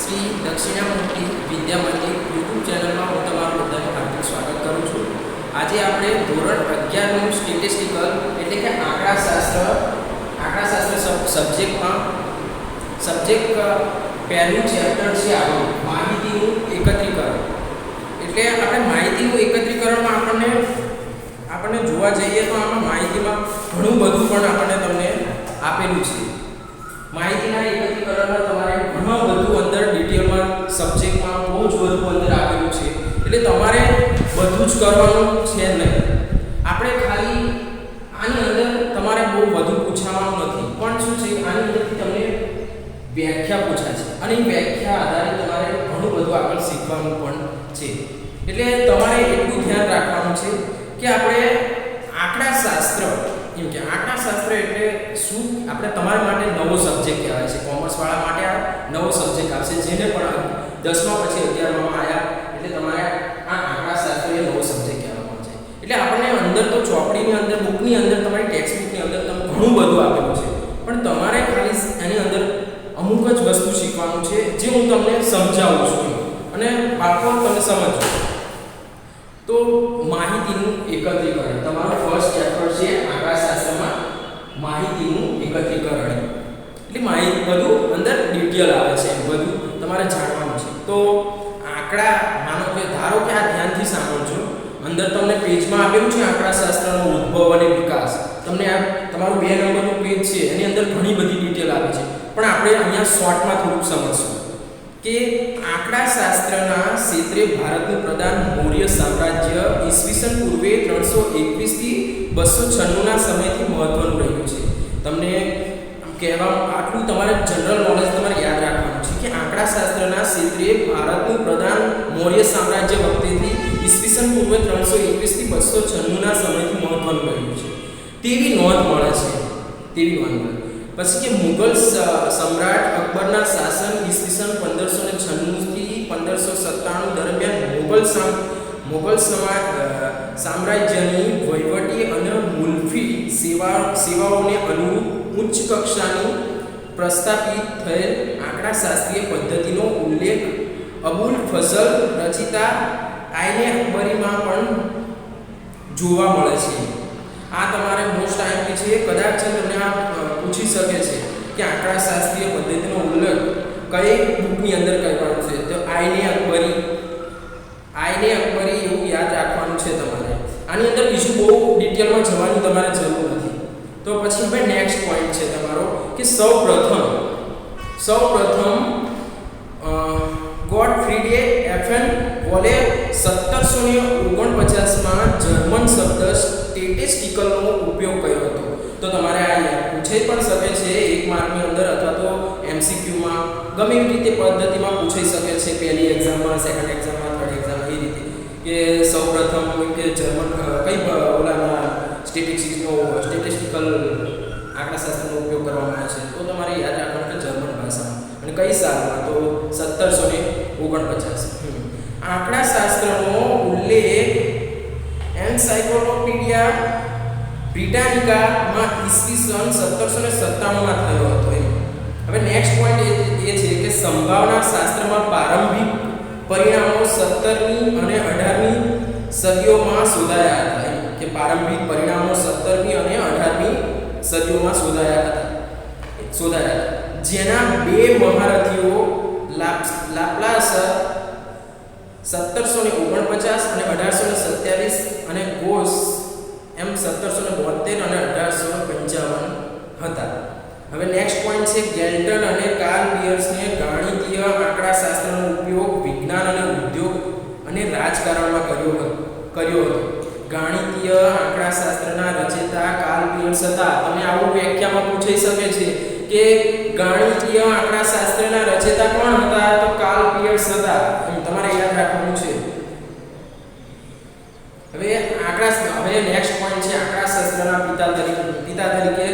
Shri Dakshinamurti Vidya Mandir YouTube ચેનલમાં હું તમારું બધાનું હાર્દિક સ્વાગત કરું છું. આજે આપણે ધોરણ 11નું સ્ટેટિસ્ટિકલ એટલે કે આંકડાશાસ્ત્ર સબ્જેક્ટ પહેલું ચેપ્ટર છે આપણું માહિતીનું એકત્રીકરણ. એટલે આપણે માહિતીનું એકત્રીકરણમાં આપણને જોવા જઈએ તો આમાં માહિતીમાં ઘણું બધું પણ આપણને તમને આપેલું છે. માહિતીના એકત્રીકરણમાં તમારે ઘણું બધું અંદર ડિટેલમાં સબ્જેક્ટમાં બહુ જ બધું અંદર આપેલું છે. એટલે તમારે બધું જ કરવાનું છે નહીં. આપણે ખાલી આની અંદર તમારે બહુ બધું પૂછવાનું નથી, પણ શું છે આની અંદરથી તમને વ્યાખ્યા પૂછાય છે અને એ વ્યાખ્યા આધારે તમારે ઘણું બધું આગળ શીખવાનું પણ છે. એટલે તમારે એટલું ધ્યાન રાખવાનું છે કે આપણે આંકડાશાસ્ત્ર એટલે શું, આપણે તમારા માટે નવો સબ્જેક્ટ કહેવાય છે. કોમર્સ વાળા માટે આ નવો સબ્જેક્ટ આવશે, જેને પણ 10મા પછી 11માં આવ્યા એટલે તમારે આ આંકડાશાસ્ત્ર એ નવો સબ્જેક્ટ કહેવામાં છે. એટલે આપણને અંદર તો ચોપડીની અંદર બુકની અંદર તમારી ટેક્સ્ટ બુકની અંદર તમને ઘણું બધું આપેલું છે, પણ તમારે ખાલી એની અંદર અમુક જ વસ્તુ શીખવાનું છે જે હું તમને સમજાવું છું અને બાળકો તમે સમજો. તો માહિતીનું એકત્રીકરણ તમારું ફર્સ્ટ ચેપ્ટર છે આંકડાશાસ્ત્રમાં માહિતીનું એકત્રીકરણ. એટલે માહિતી બધું અંદર ડિટેલ આવે છે, બધું તમારે જાણવાનું છે. તો આંકડા માનો કે ધારો કે આ ધ્યાનથી સાંભળજો. અંદર તમને પેજમાં આપેલું છે આંકડાશાસ્ત્રનો ઉદ્ભવ અને વિકાસ. તમને આ તમારું 2 નંબરનું પેજ છે, એની અંદર ઘણી બધી ડિટેલ આપી છે, પણ આપણે અહીંયા શોર્ટમાં થોડુંક સમજશું કે આંકડાશાસ્ત્રના ક્ષેત્રે ભારતનું પ્રદાન મૌર્ય સામ્રાજ્ય ઈસવીસન પૂર્વે 321 થી 296 ના સમયથી મહત્વનું રહ્યું છે. તમને કહેવા આટલું તમારે જનરલ નોલેજ તમારે યાદ રાખવાનું છે કે આંકડાશાસ્ત્રના ક્ષેત્રે ભારતનું પ્રદાન મૌર્ય સામ્રાજ્ય વખતેથી ઈસવીસન પૂર્વે 321 થી 296 ના સમયથી મહત્વનું રહ્યું છે તેવી નોંધ મળે છે. પછી કે મુગલ સમ્રાટ અકબરના શાસન ઈસવીસન 1596 થી 1597 દરમિયાન મુગલ સામ્રાજ્યની વહીવટી અને મુલકી સેવાઓને અનુરૂપ ઉચ્ચ કક્ષાની પ્રસ્થાપિત થયેલ આંકડાશાસ્ત્રીય પદ્ધતિનો ઉલ્લેખ અબુલ ફઝલ રચિતા આઈને અકબરીમાં પણ જોવા મળે છે. આ તમારે મોસ્ટ આઈએમપી છે, કદાચ તમને આ પૂછી શકે છે કે આંકડાશાસ્ત્રીય પદ્ધતિનો ઉલ્લેખ કઈ બુકની અંદર કરવાનો છે. તો આઈને અકબરી એવું યાદ રાખવાનું છે તમારે. આની અંદર બીજું બહુ ડિટેલમાં જવાની તમારે જરૂર નથી. તો પછી હવે નેક્સ્ટ પોઈન્ટ છે તમારો કે સૌપ્રથમ ગોટફ્રીડે એફએન વોલે 1749માં જર્મન શબ્દ સ્ટેટિસ્ટિકલનો ઉપયોગ કર્યો હતો. તો તમારે આ પૂછાઈ પણ શકે છે 1 માર્કની અંદર અથવા તો એમસીક્યુમાં ગમે એવી રીતે પદ્ધતિમાં પૂછાઈ શકે છે. પહેલી એક્ઝામમાં, સેકન્ડ એક્ઝામમાં, થર્ડ એક્ઝામમાં, એ રીતે કે સૌપ્રથમ કે જર્મન કઈ ઓલામાં સ્ટેટિસ્ટિકલ આંકડાશાસ્ત્રનો ઉપયોગ કરવામાં આવે છે. તો તમારે યાદ રાખવાનું કે જર્મન ભાષામાં અને કઈ સાલમાં, તો 1749. આંકડાશાસ્ત્રનો ઉલ્લેખ એન્સાઇક્લોપીડિયા બ્રિટાનિકામાં ઈસવીસન 1797માં થયો હતો. હવે નેક્સ્ટ પોઈન્ટ એ છે કે સંભાવના શાસ્ત્રમાં પ્રારંભિક પરિણામો 17મી અને 18મી સદીઓમાં શોધાયા હતા. કે પ્રારંભિક પરિણામો 17મી અને 18મી સદીઓમાં શોધાયા જેના 2 મહારથીઓ લાપ્લાસ 1749 અને 1827 અને ગોસ એમ 1772 અને 1855 હતા. હવે નેક્સ્ટ પોઈન્ટ છે ગેલ્ટન અને કાર્લ પિયર્સને ગણિતીય આંકડાશાસ્ત્રનો ઉપયોગ વિજ્ઞાન અને ઉદ્યોગ અને રાજકારણમાં કર્યો હતો. ગણિતીય આંકડાશાસ્ત્રના રચયિતા કાર્લ પિયર્સ હતા. તમને આવું વ્યાખ્યામાં પૂછાઈ શકે છે કે ગણિતીય આંકડાશાસ્ત્રના રચયિતા કોણ હતા? તો કાર્લ પિયર્સ હતા. તમારે યાદ રાખવાનું છે. હવે નેક્સ્ટ પોઈન્ટ છે આંકડાશાસ્ત્રના પિતા તરીકે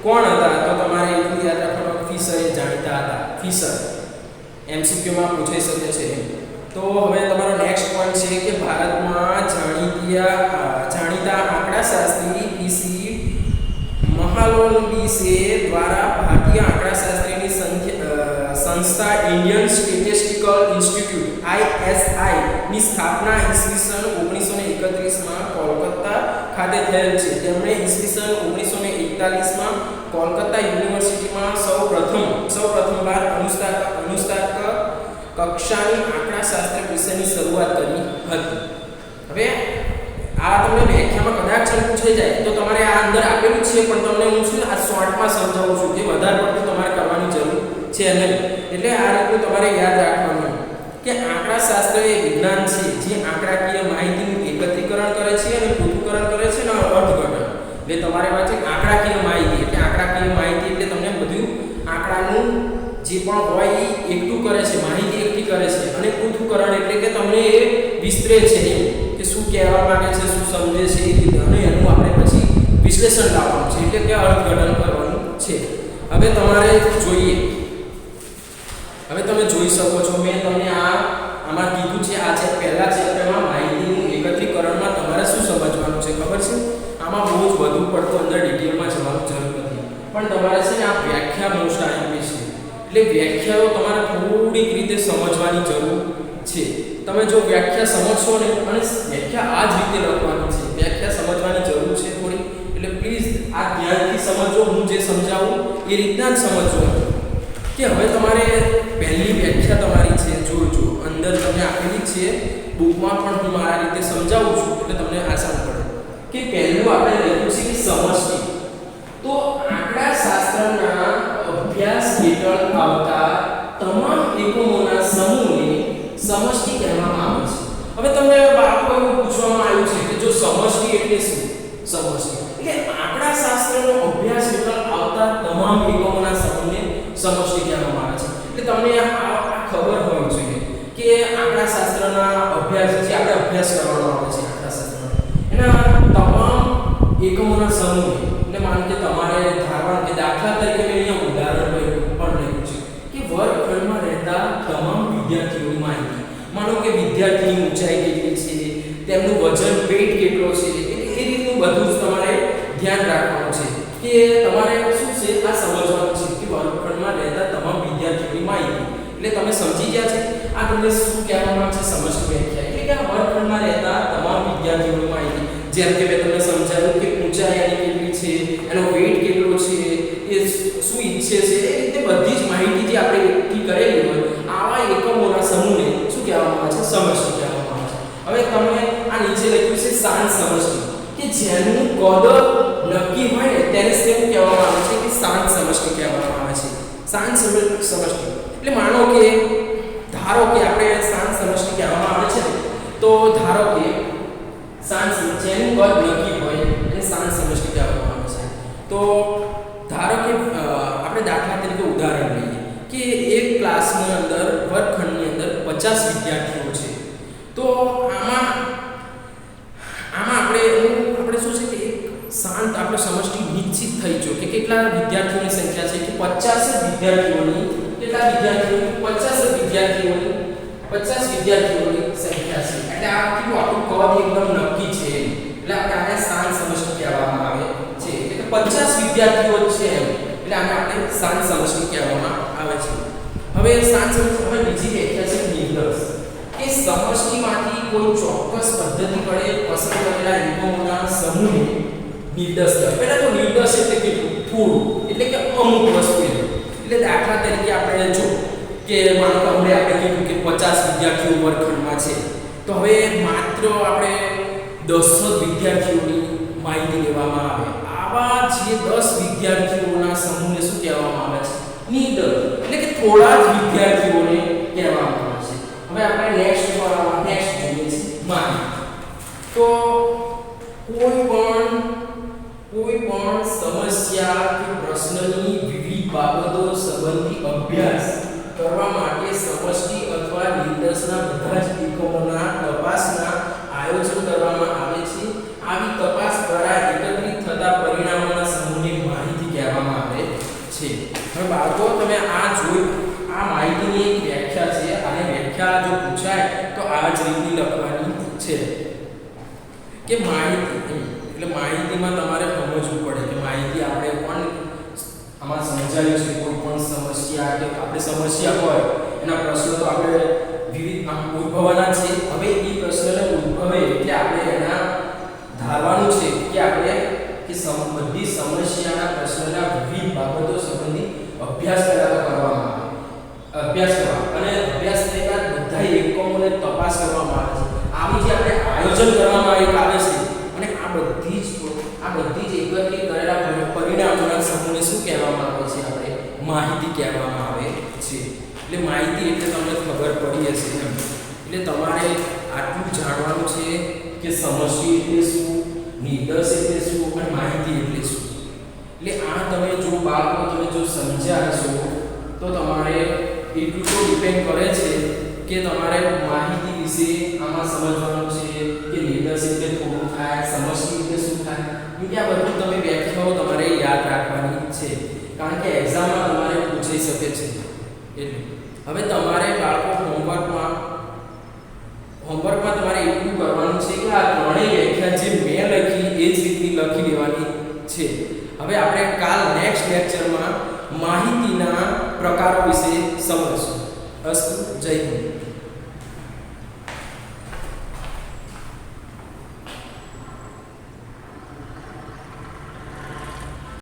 કોણ હતા? તો તમારે એટલું યાદ રાખવાનું ફિશર એ જાણીતા હતા. ફિશર એમસીક્યુમાં પૂછાઈ શકે છે. તો હવે તમારો નેક્સ્ટ પોઈન્ટ છે કે ભારતમાં જાણીતા આંકડાશાસ્ત્રી પીસી મહાલોનબિસે દ્વારા ભારતીય આંકડાશાસ્ત્રીની સંસ્થા ઇન્ડિયન સ્ટેટિસ્ટિક્સ ઇન્સ્ટિટ્યૂટ ISI ની સ્થાપના ઈસવીસન 1931 માં કોલકાતા ખાતે થયેલ છે. તેમણે ઈસવીસન 1941 માં કોલકાતા યુનિવર્સિટીમાં સૌપ્રથમવાર અનુસ્તાતક કક્ષાની આંકડાશાસ્ત્ર વિષયની શરૂઆત કરી હતી. હવે આ તમને વ્યાખ્યામાં કદાચ પૂછાઈ જાય તો તમારે આ અંદર આપેલું છે, પણ તમને હું શું આ શોર્ટમાં સમજાવું છું, જે વધારે પડતું તમારે કરવાની જરૂર છે નહીં. એટલે આ રીતનું તમારે યાદ રાખવાનું કે આંકડાશાસ્ત્ર એ વિજ્ઞાન છે જે આંકડાકીય માહિતીનું એકત્રીકરણ કરે છે અને પૃથ્થકરણ કરે છે અને અર્થઘટન. એટલે તમારે પાસે આંકડાકીય માહિતી એટલે તમને બધું આંકડાનું જે પણ હોય એ એકઠું કરે છે, માહિતી એકઠી કરે છે, અને પૃથ્થકરણ એટલે કે તમને એ વિસ્તરે છે કે શું કહેવા માંગે છે, શું સમજે છે એ રીતે, અને એનું આપણે પછી વિશ્લેષણ લાવવાનું છે, એટલે કે અર્થઘટન કરવાનું છે. હવે તમારે જોઈએ, હવે તમે જોઈ શકો છો મેં તમને આમાં કીધું છે. આ છે પહેલા ચેપ્ટરમાં માહિતીનું એકત્રીકરણમાં તમારે શું સમજવાનું છે ખબર છે. આમાં બહુ જ વધુ પડતું અંદર ડિટેલમાં જવાનું જરૂર નથી, પણ તમારે છે ને આ વ્યાખ્યા મોસ્ટ આઈમ્પી છે. એટલે વ્યાખ્યાઓ તમારે થોડીક રીતે સમજવાની જરૂર છે. તમે જો વ્યાખ્યા સમજશો ને, અને વ્યાખ્યા આ જ રીતે લખવાની છે, વ્યાખ્યા સમજવાની જરૂર છે થોડી. એટલે પ્લીઝ આ ધ્યાનથી સમજો, હું જે સમજાવું એ રીતના જ સમજજો. કે હવે તમારે પહેલી વ્યાખ્યા તમારી છે, જોજો અંદર તમને આપેલી છે બુકમાં, પણ હું મારા રીતે સમજાવું છું એટલે તમને આસાન પડે. કે પહેલું આપણે લખ્યું છે કે સમષ્ટિ. તો આંકડાશાસ્ત્રના અભ્યાસ હેઠળ આવતા તમામ એકમોના સમૂહને સમષ્ટિ કહેવામાં આવે છે. હવે તમને બાળકો એવું પૂછવામાં આવ્યું છે કે જો સમષ્ટિ એટલે શું? સમષ્ટિ એટલે આંકડાશાસ્ત્રનો અભ્યાસ હેઠળ આવતા તમામ એકમોના સમૂહને સમષ્ટિ કહેવામાં આવે છે. એટલે તમને આ ખબર હોવી જોઈએ કે આંકડાશાસ્ત્રના અભ્યાસ જે આપણે અભ્યાસ કરવાનો આવે છે આંકડાશાસ્ત્રનો, એના તમામ એકમોના સમૂહ, એટલે માનો કે તમારે ધારવાનું કે દાખલા તરીકે મેં અહીંયા ઉદાહરણ પણ લખ્યું છે કે વર્ગખંડમાં રહેતા તમામ વિદ્યાર્થીઓની માહિતી. માનો કે વિદ્યાર્થીની ઊંચાઈ કેટલી છે, તેમનું વજન વેટ કેટલો છે, એ રીતનું બધું જ તમારે ધ્યાન રાખવાનું છે. કે તમારે શું છે આ સમજવાનું છે કે વર્ગખંડમાં રહેતા તમામ વિદ્યાર્થીઓની માહિતી. એટલે તમે સમજી ગયા છે આ તમને શું કહેવામાં આવે છે સમષ્ટિ વ્યાખ્યા. એટલે કે આ વર્ગખંડમાં રહેતા તમામ વિદ્યાર્થીઓની માહિતી, જેમ કે મેં તમને સમજાવ્યું કે ઊંચાઈ એની કેટલી છે, એનો વેટ કેટલો છે, એ શું ઈચ્છે છે, એ રીતે બધી જ માહિતી જે આપણે એકઠી કરેલી હોય આવા એકમોના સમૂહને શું કહેવામાં આવે છે? સમષ્ટિ કહેવામાં આવે છે. હવે તમે આ નીચે લખ્યું છે શાંત સમષ્ટિ, કે જેનું કદ નક્કી હોય ને તેને શું કહેવામાં આવે છે કે શાંત સમષ્ટિ કહેવામાં આવે છે. શાંત સમષ્ટિ એટલે માનો કે ધારો કે આપણે શાંત સમષ્ટિ કહેવામાં આવે છે, તો ધારો કે શાંત જેનું કદ નક્કી હોય એને શાંત સમષ્ટિ કહેવામાં આવે છે. તો ધારો કે આપણે દાખલા તરીકે ઉદાહરણ લઈએ કે એક ક્લાસની અંદર વર્ગખંડની અંદર 50 વિદ્યાર્થીઓ છે. તો આમાં આપણે શું છે કે એક શાંત આપણે સમષ્ટિ નિશ્ચિત થઈ જો કે કેટલા વિદ્યાર્થીઓની સંખ્યા છે કે 50 વિદ્યાર્થીઓની, કેટલા વિદ્યાર્થીઓની? 50 વિદ્યાર્થીઓની સંખ્યા છે. એટલે આ કેટલું આપણું કદ એકદમ નક્કી છે, એટલે આપણે આને શાંત સમષ્ટિ કહેવામાં આવે છે. એટલે 50 વિદ્યાર્થીઓ છે એમ, એટલે આને આપણે શાંત સમષ્ટિ કહેવામાં આવે છે. હવે શાંત સમષ્ટિ, હવે બીજી વ્યાખ્યા છે નિર્દેશ, કે સમષ્ટિમાંથી કોઈ ચોક્કસ પદ્ધતિ વડે પસંદ કરેલા એકમોના સમૂહને નિર્દેશ કરે. પહેલા તો નિર્દેશ એટલે કેટલું? થોડું, એટલે કે અમુક વસ્તુ. એટલે દાખલા તરીકે આપણે જો કે માનો કે આપણે કીધું કે 50 વિદ્યાર્થીઓ વર્ગખંડમાં છે, તો હવે માત્ર આપણે 10 વિદ્યાર્થીઓની માહિતી લેવામાં આવે. આવા જે 10 વિદ્યાર્થીઓના સમૂહને શું કહેવામાં આવે છે? નિર્દેશ, એટલે કે થોડા જ વિદ્યાર્થીઓને કહેવામાં આવે છે. હવે આપણે નેક્સ્ટ જોઈએ છે માહિતી. તો કોઈ પણ સમસ્યા કે પ્રશ્નની વિવિધ બાબતો સંબંધી અભ્યાસ કરવા માટે સમષ્ટિ અથવા નિર્દેશના બધા જ એકમોના તપાસના આયોજન કરવામાં આવે છે. આવી તપાસ દ્વારા એકત્રિત થતા પરિણામોના સમૂહને માહિતી કહેવામાં આવે છે. હવે બાળકો તમે આ માહિતીની એક વ્યાખ્યા છે, અને વ્યાખ્યા જો પૂછાય તો આ જ રીતે લખવાની છે કે માહિતી એટલે માહિતીમાં તમારે સમજવું પડે કે માહિતી આપણે કોણ આમાં સમજાયું છે કોઈ પણ સમસ્યા કે આપણે સમસ્યા હોય એના પ્રશ્નો તો આપણે વિવિધ ઉદ્ભવવાના છે. હવે એ પ્રશ્નને ઉદ્ભવે એટલે આપણે એના ધારવાનું છે કે આપણે કે બધી સમસ્યાના પ્રશ્નના વિવિધ બાબતો સંબંધી અભ્યાસ પહેલા કરવામાં આવે. અભ્યાસ કરવા અને અભ્યાસ થયા બાદ બધા એકમોને તપાસ કરવામાં આવે છે. આવી જે આપણે આયોજન કરવામાં આવે છે અને આ બધી જ એકત્રિત કરેલા પરિણામોના સમૂહને શું કહેવામાં આવે છે? આપણે માહિતી કહેવામાં આવે છે. એટલે માહિતી એટલે તમને ખબર પડી હશે એમ. એટલે તમારે આટલું જાણવાનું છે કે સમષ્ટિ એટલે શું, નિર્દેશ એટલે શું અને માહિતી એટલે શું. એટલે આ તમે જો બાળકો તમે જો સમજ્યા હશો તો તમારે એટલું તો ડિપેન્ડ કરે છે કે તમારે માહિતી વિશે આમાં સમજવાનું છે કે નિર્દેશ એટલે થોડું થાય, સમષ્ટિ એટલે શું થાય. એટલે આ બધું તમે વ્યાખ્યાઓ તમારે યાદ રાખવાની છે કારણ કે એક્ઝામમાં તમારે પૂછાઈ શકે છે. એટલે હવે તમારે બાળકો હોમવર્કમાં તમારે એટલું કરવાનું છે કે આ ત્રણેય વ્યાખ્યા જે મેં લખી એ જ રીતની લખી દેવાની છે. હવે આપણે કાલ નેક્સ્ટ લેક્ચરમાં માહિતીના પ્રકારો વિશે સમજશું. અસ્તુ, જય હિન્દ.